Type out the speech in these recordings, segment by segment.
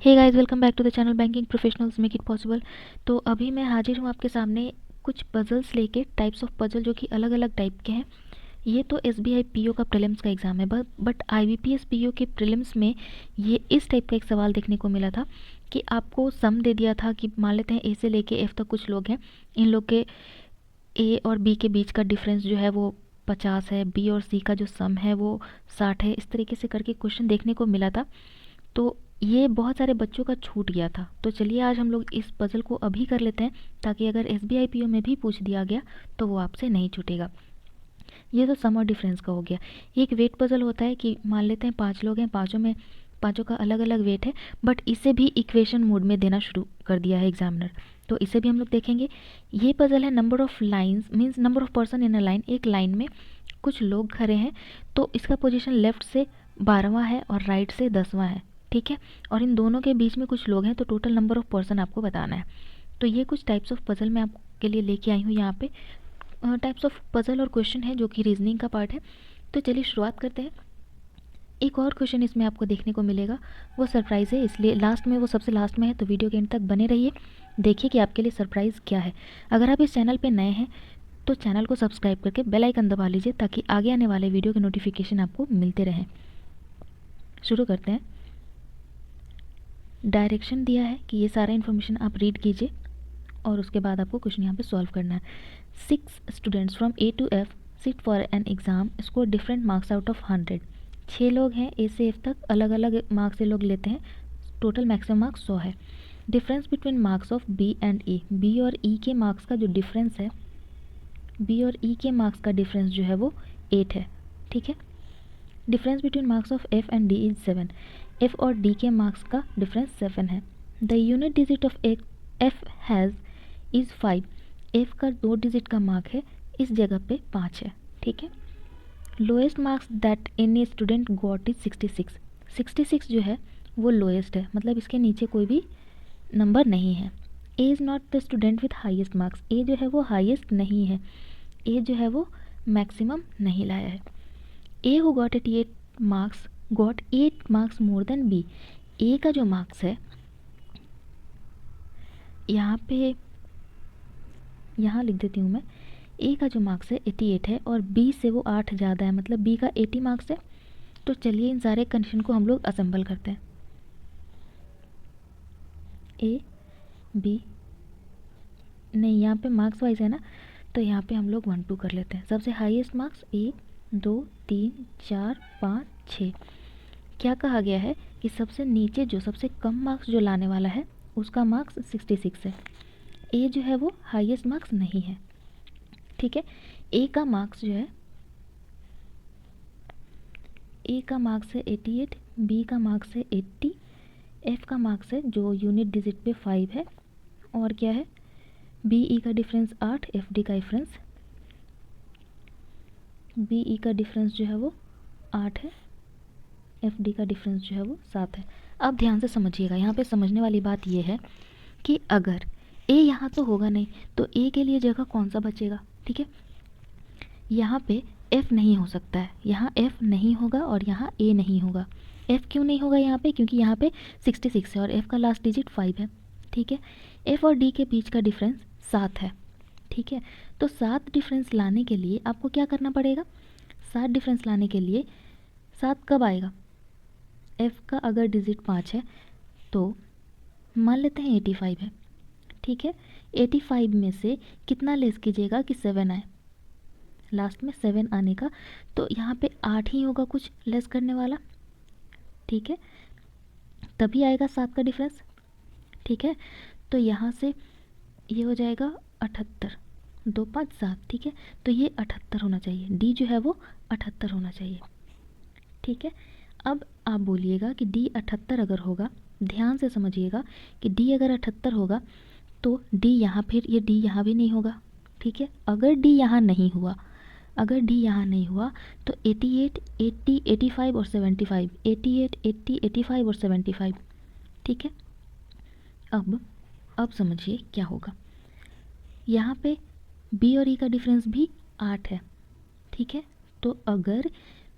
Hey guys, welcome back to the channel banking professionals make it possible. तो अभी मैं हाजिर हूँ आपके सामने कुछ पजल्स लेके, टाइप्स ऑफ पजल जो कि अलग अलग टाइप के हैं। ये तो एसबीआई पीओ का प्रीलिम्स का एग्ज़ाम है, बट आईबीपीएस पीओ के प्रीलिम्स में ये इस टाइप का एक सवाल देखने को मिला था कि आपको सम दे दिया था कि मान लेते हैं ए से लेके एफ तक कुछ लोग हैं, इन लोग के ए और बी के बीच का डिफरेंस जो है वो 50 है, बी और सी का जो सम है वो 60 है। इस तरीके से करके क्वेश्चन देखने को मिला था। तो ये बहुत सारे बच्चों का छूट गया था। तो चलिए आज हम लोग इस पज़ल को अभी कर लेते हैं, ताकि अगर एसबीआई पीओ में भी पूछ दिया गया तो वो आपसे नहीं छूटेगा। ये तो सम और डिफरेंस का हो गया। एक वेट पज़ल होता है कि मान लेते हैं 5 लोग हैं, पाँचों का अलग अलग वेट है, बट इसे भी इक्वेशन मोड में देना शुरू कर दिया है एग्जामिनर। तो इसे भी हम लोग देखेंगे। ये पज़ल है number of lines, means number of person in a line. एक लाइन में कुछ लोग खड़े हैं, तो इसका पोजीशन लेफ्ट से 12वां है और राइट से 10वां है। ठीक है, और इन दोनों के बीच में कुछ लोग हैं, तो टोटल नंबर ऑफ पर्सन आपको बताना है। तो ये कुछ टाइप्स ऑफ पज़ल मैं आपके लिए लेके आई हूँ यहाँ पे। टाइप्स ऑफ पज़ल और क्वेश्चन है जो कि रीजनिंग का पार्ट है। तो चलिए शुरुआत करते हैं। एक और क्वेश्चन इसमें आपको देखने को मिलेगा, वो सरप्राइज़ है, इसलिए लास्ट में, वो सबसे लास्ट में है, तो वीडियो के एंड तक बने रहिए। देखिए कि आपके लिए सरप्राइज़ क्या है। अगर आप इस चैनल पे नए हैं तो चैनल को सब्सक्राइब करके बेल आइकन दबा लीजिए, ताकि आगे आने वाले वीडियो के नोटिफिकेशन आपको मिलते रहें। शुरू करते हैं। डायरेक्शन दिया है कि ये सारा इन्फॉर्मेशन आप रीड कीजिए और उसके बाद आपको क्वेश्चन यहाँ पे सॉल्व करना है। 6 students from A to F sit for an exam, score different marks out of 100। 6 लोग हैं, ए से एफ तक, अलग अलग मार्क्स से लोग लेते हैं, टोटल मैक्सिमम मार्क्स 100 है। Difference between marks of B and E, B और ई के मार्क्स का जो डिफरेंस है, बी और ई के मार्क्स का डिफरेंस जो है वो 8 है। ठीक है। Difference between marks of F and D is 7। F और डी के मार्क्स का डिफरेंस 7 है। The unit digit of F has is 5। F का 2 डिजिट का मार्क है, इस जगह पे 5 है। ठीक है। Lowest marks that any student got is 66। 66 जो है वो लोएस्ट है, मतलब इसके नीचे कोई भी नंबर नहीं है। A is not the student with highest marks. A जो है वो हाइएस्ट नहीं है, ए जो है वो मैक्सिमम नहीं लाया है। A who got 88 marks got 8 marks more than B. A का जो मार्क्स है, यहाँ लिख देती हूँ मैं। ए का जो मार्क्स है 88 है और बी से वो 8 ज़्यादा है, मतलब बी का 80 मार्क्स है। तो चलिए इन सारे कंडीशन को हम लोग असेंबल करते हैं। ए बी, नहीं यहाँ पे मार्क्स वाइज है ना, तो यहाँ पे हम लोग 1 2 कर लेते हैं। सबसे हाईएस्ट मार्क्स 1 2 3 4 5 6। क्या कहा गया है कि सबसे नीचे जो सबसे कम मार्क्स जो लाने वाला है उसका मार्क्स 66 है। ए जो है वो हाईएस्ट मार्क्स नहीं है। ठीक है। ए का मार्क्स जो है, ए का मार्क्स है 88, बी का मार्क्स है 80, एफ का मार्क्स है जो यूनिट डिजिट पे 5 है, और क्या है, बी ई का डिफरेंस 8, एफ डी का डिफरेंस, बी ई का डिफरेंस जो है वो 8 है, एफ डी का डिफरेंस जो है वो 7 है। अब ध्यान से समझिएगा, यहाँ पे समझने वाली बात ये है कि अगर ए यहाँ तो होगा नहीं, तो ए के लिए जगह कौन सा बचेगा। ठीक है, यहाँ पे एफ नहीं हो सकता है, यहाँ एफ नहीं होगा और यहाँ ए नहीं होगा। एफ क्यों नहीं होगा यहाँ पे, क्योंकि यहाँ पे 66 है और एफ का लास्ट डिजिट 5 है। ठीक है। एफ और डी के बीच का डिफरेंस 7 है। ठीक है। तो 7 डिफरेंस लाने के लिए आपको क्या करना पड़ेगा, 7 डिफरेंस लाने के लिए 7 कब आएगा, एफ का अगर डिजिट 5 है तो मान लेते हैं 85 है। ठीक है। 85 में से कितना लेस कीजिएगा कि 7 आए, लास्ट में 7 आने का, तो यहाँ पे 8 ही होगा कुछ लेस करने वाला। ठीक है, तभी आएगा 7 का डिफरेंस। ठीक है, तो यहाँ से ये हो जाएगा 78, 2 5 7। ठीक है, तो ये 78 होना चाहिए, डी जो है वो 78 होना चाहिए। ठीक है। अब आप बोलिएगा कि डी 78 अगर होगा, ध्यान से समझिएगा कि डी अगर 78 होगा तो डी यहाँ, फिर ये डी यहाँ भी नहीं होगा। ठीक है, अगर डी यहाँ नहीं हुआ, अगर डी यहाँ नहीं हुआ तो 88 80 85 और 75, 88 80 85 और 75। ठीक है। अब समझिए क्या होगा, यहाँ पे बी और ई का डिफरेंस भी 8 है। ठीक है, तो अगर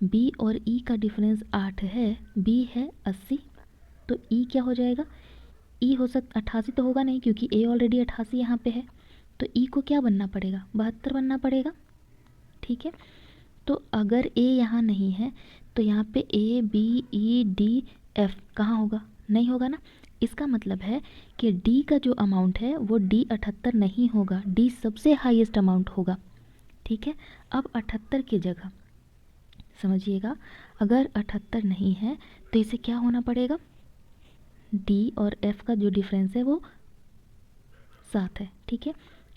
बी और ई का डिफरेंस 8 है, बी है 80 तो ई क्या हो जाएगा, ई हो 88 तो होगा नहीं क्योंकि ए ऑलरेडी 88 यहाँ पे है, तो ई को क्या बनना पड़ेगा, 72 बनना पड़ेगा। ठीक है, तो अगर ए यहाँ नहीं है तो यहाँ पे A B E D F कहाँ होगा, नहीं होगा ना। इसका मतलब है कि डी का जो अमाउंट है वो डी 78 नहीं होगा, डी सबसे हाईएस्ट अमाउंट होगा। ठीक है, अब 78 की जगह समझिएगा, अगर 78 नहीं है तो इसे क्या होना पड़ेगा, डी और एफ का जो डिफरेंस है वो 7 है। ठीक है,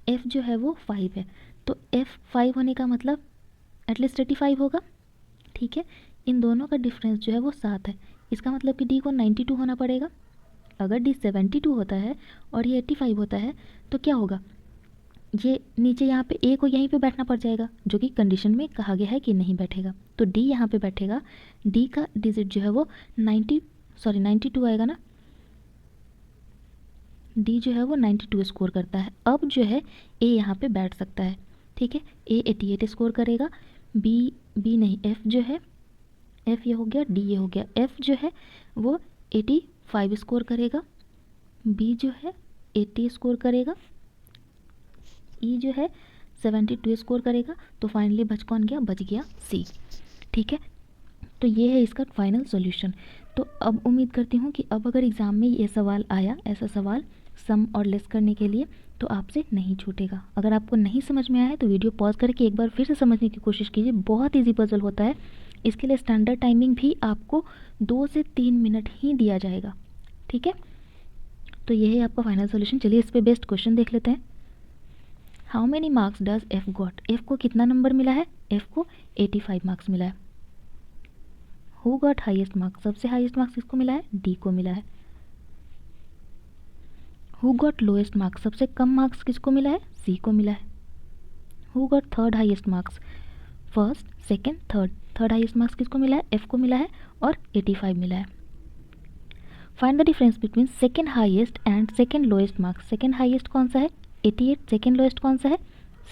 एफ जो है वो 5 है, तो एफ 5 होने का मतलब एटलीस्ट 85 होगा। ठीक है, इन दोनों का डिफरेंस जो है वो 7 है, इसका मतलब कि डी को 92 होना पड़ेगा। अगर डी 72 होता है और ये 85 होता है तो क्या होगा, ये नीचे यहाँ पे ए को यहीं पे बैठना पड़ जाएगा, जो कि कंडीशन में कहा गया है कि नहीं बैठेगा, तो डी यहाँ पे बैठेगा। डी का डिजिट जो है वो 92 आएगा ना, डी जो है वो 92 स्कोर करता है। अब जो है ए यहाँ पे बैठ सकता है। ठीक है, ए 88 स्कोर करेगा, बी नहीं, एफ जो है, एफ ये हो गया, डी ये हो गया, एफ जो है वो 85 स्कोर करेगा, बी जो है 80 स्कोर करेगा, ई जो है 72 स्कोर करेगा, तो फाइनली बच कौन गया, बच गया सी। ठीक है, तो ये है इसका फाइनल सॉल्यूशन। तो अब उम्मीद करती हूँ कि अब अगर एग्ज़ाम में ये सवाल आया, ऐसा सवाल सम और लेस करने के लिए, तो आपसे नहीं छूटेगा। अगर आपको नहीं समझ में आया है तो वीडियो पॉज करके एक बार फिर से समझने की कोशिश कीजिए, बहुत ईजी पजल होता है। इसके लिए स्टैंडर्ड टाइमिंग भी आपको 2 से 3 मिनट ही दिया जाएगा। ठीक है, तो ये है आपका फाइनल सॉल्यूशन। चलिए इस पर बेस्ट क्वेश्चन देख लेते हैं। How many marks does F got, F को कितना नंबर मिला है, एफ को 85 मार्क्स मिला है। हु गॉट हाईएस्ट मार्क्स, सबसे हाईएस्ट मार्क्स किसको मिला है, डी को मिला है। हु गॉट लोएस्ट मार्क्स, सबसे कम मार्क्स किसको मिला है, सी को मिला है। Who got third highest marks, first second third highest marks किसको मिला है, एफ को मिला है और 85 मिला है। Find the difference between second highest and second lowest marks, second highest कौन सा है 88, सेकेंड लोएस्ट कौन सा है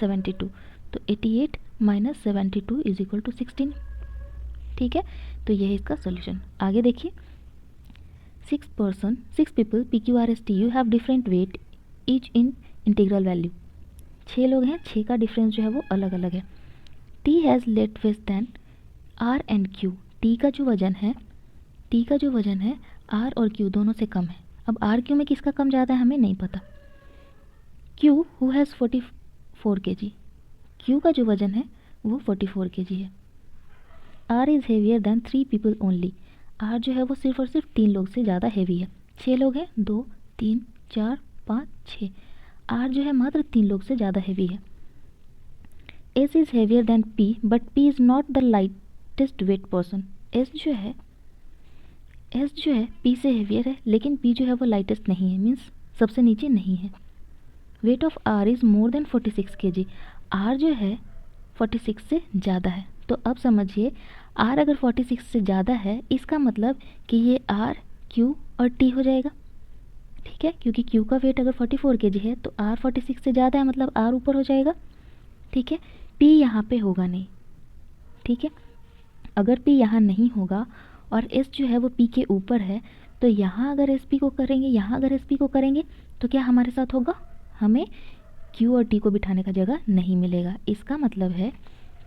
72, तो 88 माइनस 72 इज इक्वल टू 16। ठीक है, तो ये है इसका सोल्यूशन। आगे देखिए, 6 people PQRSTU have different weight each in integral value. 6 लोग हैं, 6 का डिफरेंस जो है वो अलग अलग है। T has late weight than R and Q, T का जो वजन है R और Q दोनों से कम है। अब R Q में किसका कम ज़्यादा है हमें नहीं पता। Q who has 44 kg, Q का जो वजन है वो 44 kg है। R is heavier than 3 people only, R जो है वो सिर्फ और सिर्फ 3 लोग से ज़्यादा हैवी है। 6 लोग हैं, 2 3 4 5 6, R जो है मात्र 3 लोग से ज़्यादा हैवी है। S is heavier than P but P is not the lightest weight person, S जो है P से हेवियर है, लेकिन P जो है वो लाइटेस्ट नहीं है, मीन्स सबसे नीचे नहीं है। Weight of R is more than 46 kg, R जो है 46 से ज़्यादा है। तो अब समझिए, R अगर 46 से ज़्यादा है इसका मतलब कि ये R Q और T हो जाएगा। ठीक है, क्योंकि Q का वेट अगर 44 kg है तो R 46 से ज़्यादा है, मतलब R ऊपर हो जाएगा। ठीक है, P यहाँ पे होगा नहीं। ठीक है, अगर P यहाँ नहीं होगा और S जो है वो P के ऊपर है, तो यहाँ अगर SP को करेंगे, यहाँ अगर SP को करेंगे तो क्या हमारे साथ होगा, हमें Q और T को बिठाने का जगह नहीं मिलेगा। इसका मतलब है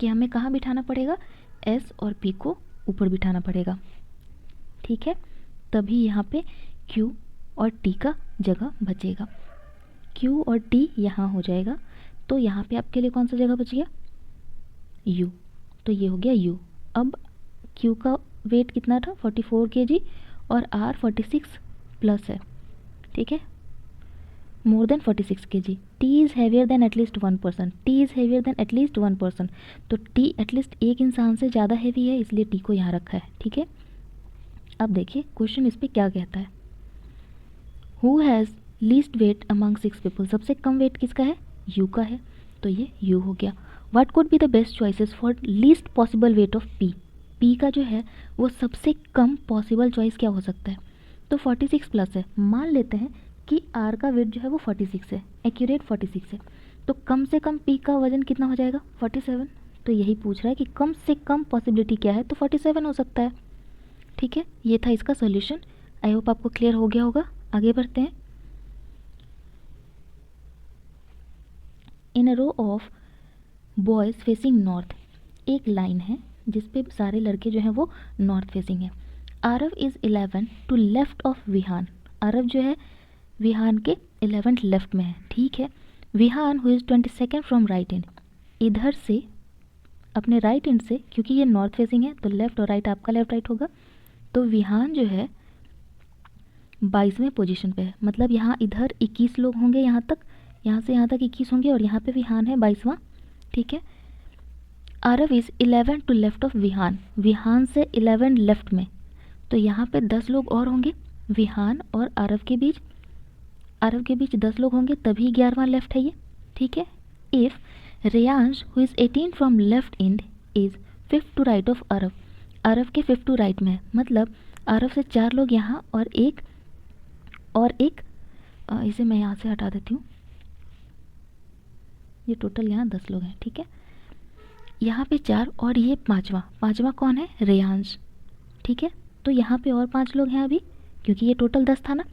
कि हमें कहाँ बिठाना पड़ेगा, S और P को ऊपर बिठाना पड़ेगा। ठीक है, तभी यहाँ पे Q और T का जगह बचेगा। Q और T यहाँ हो जाएगा, तो यहाँ पे आपके लिए कौन सा जगह बच गया, U, तो ये हो गया U। अब Q का वेट कितना था 44 kg और R 46 प्लस है। ठीक है, more than 46 kg, T is heavier than at least 1 person, T is heavier than at least 1 person, तो T एटलीस्ट एक इंसान से ज़्यादा हैवी है, इसलिए T को यहाँ रखा है। ठीक है, अब देखिए क्वेश्चन इस पर क्या कहता है। Who has least weight among 6 people, सबसे कम वेट किसका है, U का है, तो ये U हो गया। What could be the best choices for least possible weight of P, P का जो है वो सबसे कम पॉसिबल चॉइस क्या हो सकता है, तो 46 प्लस है। मान लेते हैं कि R का वेट जो है वो 46 है, एक्यूरेट 46 है, तो कम से कम P का वजन कितना हो जाएगा 47, तो यही पूछ रहा है कि कम से कम पॉसिबिलिटी क्या है, तो 47 हो सकता है। ठीक है, ये था इसका सोल्यूशन। आई होप आपको क्लियर हो गया होगा। आगे बढ़ते हैं। In a row of boys facing north, एक लाइन है जिस पे सारे लड़के जो हैं वो नॉर्थ फेसिंग है। Aarav is 11 to left of Vihan, Aarav जो है विहान के 11th लेफ्ट में है, ठीक है। Vihan who is 22nd from right end, इधर से अपने राइट एंड से, क्योंकि ये नॉर्थ फेसिंग है तो लेफ्ट और राइट आपका लेफ्ट राइट होगा, तो विहान जो है 22वें पोजीशन पे है, मतलब यहाँ इधर 21 लोग होंगे, यहाँ तक, यहाँ से यहाँ तक 21 होंगे और यहाँ पे विहान है 22वां, ठीक है। Aarav is 11 to left of Vihan, Vihan से 11 लेफ्ट में, तो यहाँ पे 10 लोग और होंगे विहान और आरव के बीच, आरव के बीच 10 लोग होंगे, तभी 11वां लेफ्ट है ये, ठीक है। If Reyansh who is 18 from left and is 5th to right of Aarav, Aarav के 5th टू राइट में है, मतलब आरव से 4 लोग यहाँ और एक इसे मैं यहाँ से हटा देती हूँ, ये टोटल यहाँ 10 लोग हैं, ठीक है। यहाँ पे 4 और ये पाँचवा कौन है, रेयांश, ठीक है। तो यहाँ पे और 5 लोग हैं अभी, क्योंकि ये टोटल 10 था ना,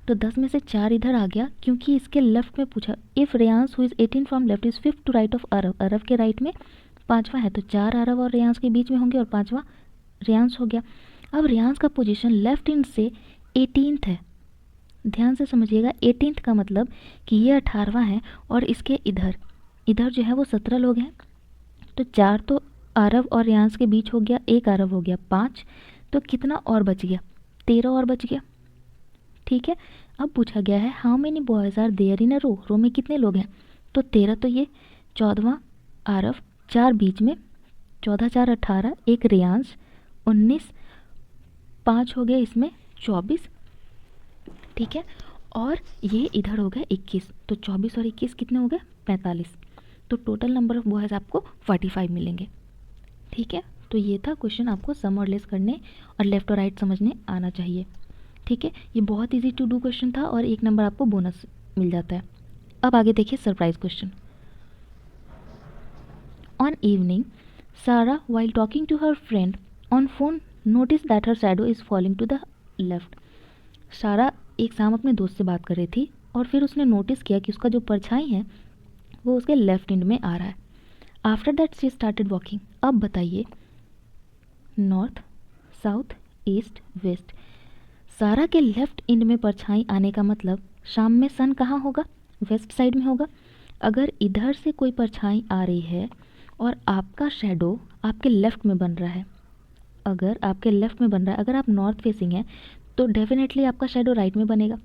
तो 10 में से 4 इधर आ गया, क्योंकि इसके लेफ्ट में पूछा। If Reyansh who is 18 from left is 5th to right of Aarav, Aarav के राइट में 5वां है, तो 4 आरव और रेयांश के बीच में होंगे और 5वां रेयांश हो गया। अब रेयांश का पोजीशन लेफ्ट हैंड से 18th है, ध्यान से समझिएगा, 18th का मतलब कि ये 18वां है और इसके इधर जो है वो 17 लोग हैं, तो 4 तो आरव और रेयांश के बीच हो गया, एक आरव हो गया 5, तो कितना और बच गया, 13 और बच गया, ठीक है। अब पूछा गया है how many boys are there in a row में कितने लोग हैं, तो 13 तो ये, 14वां आरव, 4 बीच में, 14 4 18, एक रेयांश 19, 5 हो गए इसमें 24, ठीक है। और ये इधर हो गए 21, तो 24 और 21 कितने हो गए 45, तो टोटल नंबर ऑफ बॉयज़ आपको 45 मिलेंगे, ठीक है। तो ये था क्वेश्चन, आपको सम और लेस करने और लेफ्ट और राइट समझने आना चाहिए, ठीक है। ये बहुत इजी टू डू क्वेश्चन था और 1 नंबर आपको बोनस मिल जाता है। अब आगे देखिए surprise question. On evening Sarah while talking to her friend on phone notice that her shadow is falling to the left, Sarah एक शाम अपने दोस्त से बात कर रही थी और फिर उसने नोटिस किया कि उसका जो परछाई है वो उसके लेफ्ट एंड में आ रहा है। After that she started walking, अब बताइए नॉर्थ साउथ ईस्ट वेस्ट, सारा के लेफ्ट एंड में परछाई आने का मतलब शाम में सन कहाँ होगा, वेस्ट साइड में होगा। अगर इधर से कोई परछाई आ रही है और आपका शेडो आपके लेफ्ट में बन रहा है, अगर आपके लेफ्ट में बन रहा है, अगर आप नॉर्थ फेसिंग है तो डेफिनेटली आपका शेडो राइट में बनेगा।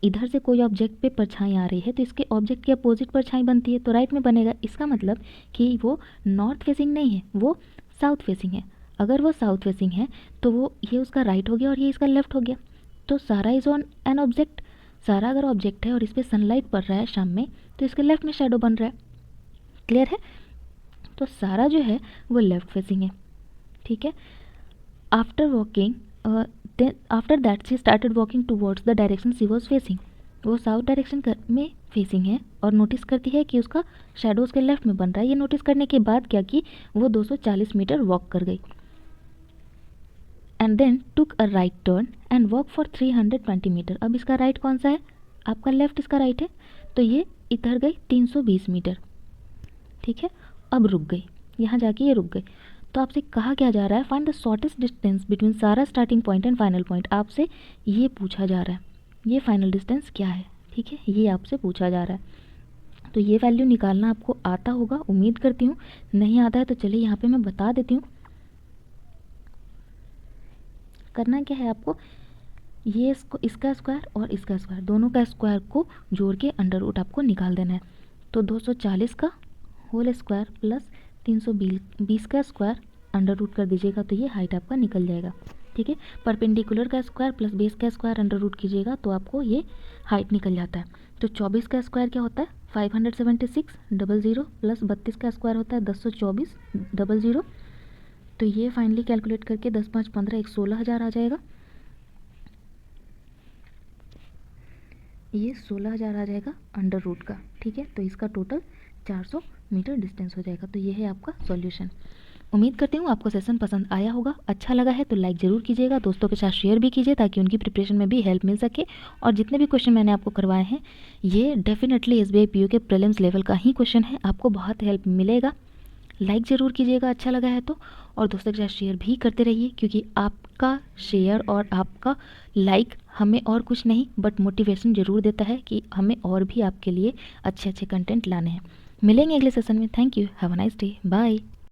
इधर से कोई ऑब्जेक्ट पे परछाई आ रही है तो इसके ऑब्जेक्ट की अपोजिट परछाई बनती है तो राइट में बनेगा, इसका मतलब कि वो नॉर्थ फेसिंग नहीं है, वो साउथ फेसिंग है। अगर वो साउथ फेसिंग है तो वो ये उसका राइट हो गया और ये इसका लेफ्ट हो गया। तो सारा इज ऑन एन ऑब्जेक्ट, सारा अगर ऑब्जेक्ट है और इस पर सनलाइट पड़ रहा है शाम में तो इसके लेफ्ट में शेडो बन रहा है, क्लियर है। तो सारा जो है वो लेफ्ट फेसिंग है, ठीक है। After walking after that she started walking towards the direction she was facing, वो साउथ डायरेक्शन में फेसिंग है और नोटिस करती है कि उसका शेडो उसके लेफ्ट में बन रहा है। ये नोटिस करने के बाद क्या कि वो 240 मीटर वॉक कर गई and then took a right turn and walk for 320 meter. अब इसका राइट कौन सा है, आपका लेफ्ट इसका राइट है, तो ये इधर गई 320 मीटर, ठीक है। अब रुक गई, यहाँ जाके ये रुक गई। तो आपसे कहा क्या जा रहा है, find the shortest distance between सारा starting point and final point, आपसे ये पूछा जा रहा है, ये फाइनल डिस्टेंस क्या है, ठीक है, ये आपसे पूछा जा रहा है। तो ये वैल्यू निकालना आपको आता होगा, उम्मीद करती हूँ। नहीं आता है तो चलिए यहाँ पे मैं बता देती हूँ। करना क्या है आपको, ये इसका स्क्वायर और इसका स्क्वायर, दोनों का स्क्वायर को जोड़ के अंडर रूट आपको निकाल देना है। तो 240 का होल स्क्वायर प्लस 320 का स्क्वायर अंडर रूट कर दीजिएगा तो ये हाइट आपका निकल जाएगा, ठीक है। परपेंडिकुलर का स्क्वायर प्लस बेस का स्क्वायर अंडर रूट कीजिएगा तो आपको ये हाइट निकल जाता है। तो 24 का स्क्वायर क्या होता है 576 00 प्लस 32 का स्क्वायर होता है 1024 00। तो ये फाइनली कैलकुलेट करके 10 5 15 एक 16,000 आ जाएगा, ये 16,000 आ जाएगा अंडर रूट का, ठीक है। तो इसका टोटल 400 मीटर डिस्टेंस हो जाएगा। तो ये है आपका सॉल्यूशन। उम्मीद करती हूँ आपको सेशन पसंद आया होगा। अच्छा लगा है तो लाइक ज़रूर कीजिएगा, दोस्तों के साथ शेयर भी कीजिए ताकि उनकी प्रिपरेशन में भी हेल्प मिल सके। और जितने भी क्वेश्चन मैंने आपको करवाए हैं ये डेफिनेटली एसबीआई पीओ के प्रीलिम्स लेवल का ही क्वेश्चन है, आपको बहुत हेल्प मिलेगा। लाइक ज़रूर कीजिएगा अच्छा लगा है तो, और दोस्तों के साथ शेयर भी करते रहिए क्योंकि आपका शेयर और आपका लाइक हमें और कुछ नहीं बट मोटिवेशन ज़रूर देता है कि हमें और भी आपके लिए अच्छे अच्छे कंटेंट लाने हैं। मिलेंगे अगले सेशन में। Thank you, have a nice day, bye.